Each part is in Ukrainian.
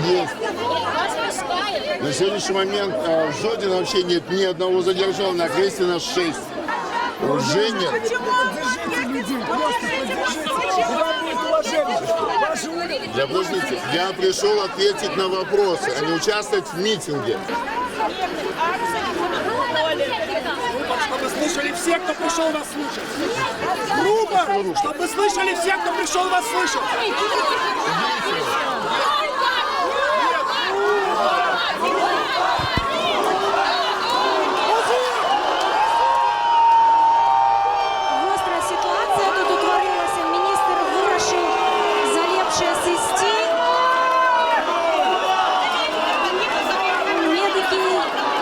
Есть. На сегодняшний момент в Жодино вообще нет ни одного задержанного, на кресте нас 6. Уже нет. Да, подождите, я пришел ответить на вопросы, а не участвовать в митинге. Чтобы слышали все, кто пришел вас слушать. Грубо, чтобы слышали все, кто пришел вас слышать. Гостра ситуація тут утворилася. Міністр вирішив заліпше сісти. Медики,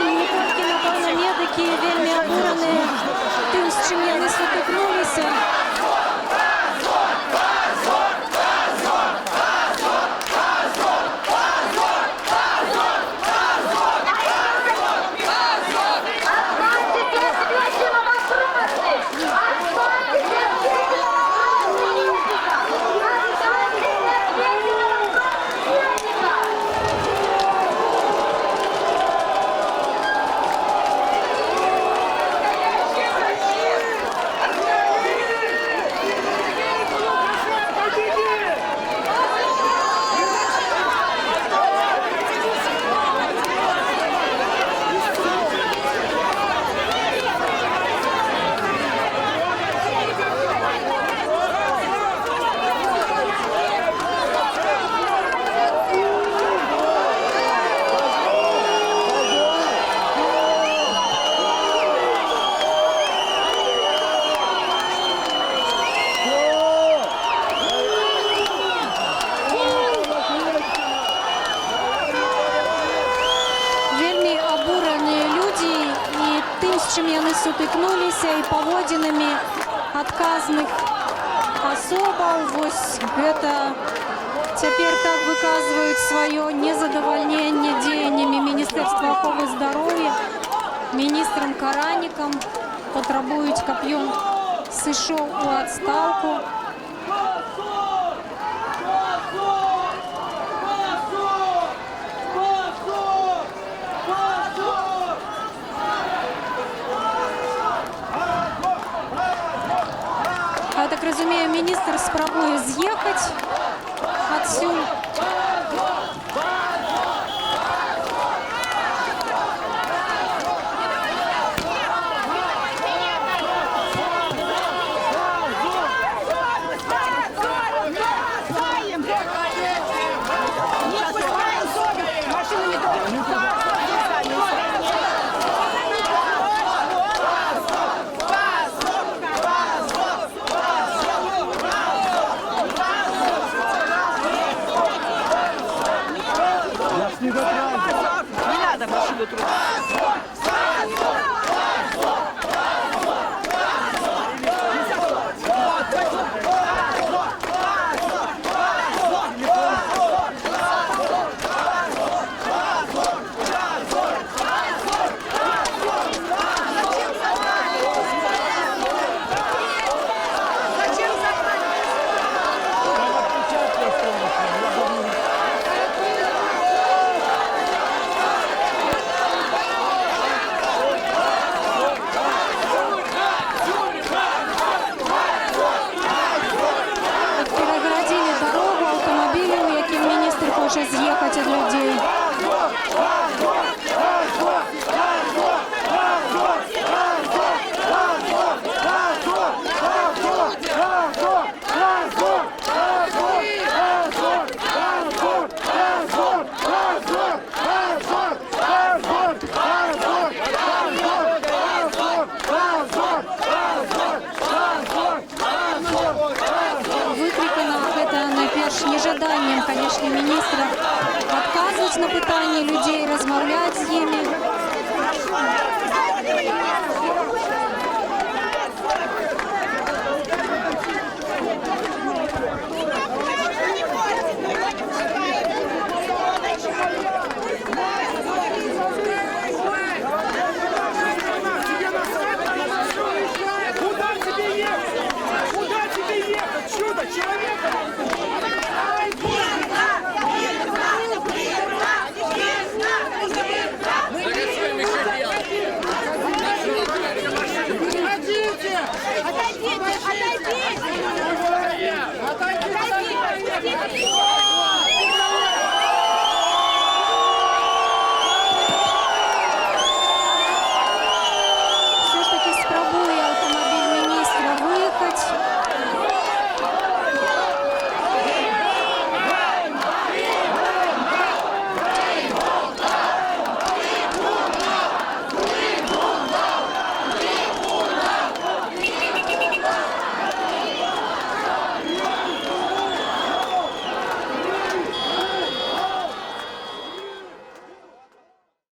не тільки, напевно, медики вельми обурені тим, з чим вони стикнулися. Чим вони сутикнулися і поводинами адказних особаў. Вось гэта цяпер так выказваюць сваё незадавальненне дзеяннямі Міністэрства аховы здароўя, міністрам Каранікам, патрабуюць, каб ён сышоў у адстаўку. Я так разумею, міністр спрабуе з'ехаць адсюль. Не надо машину трогать. З'їхати від людей. Викликано гэта найперш нежаданнем, конечно, міністра адказваць на пытанні людзей, размаўляць з імі. Куда тебе ехать? Куда тебе ехать? Чудо, человека!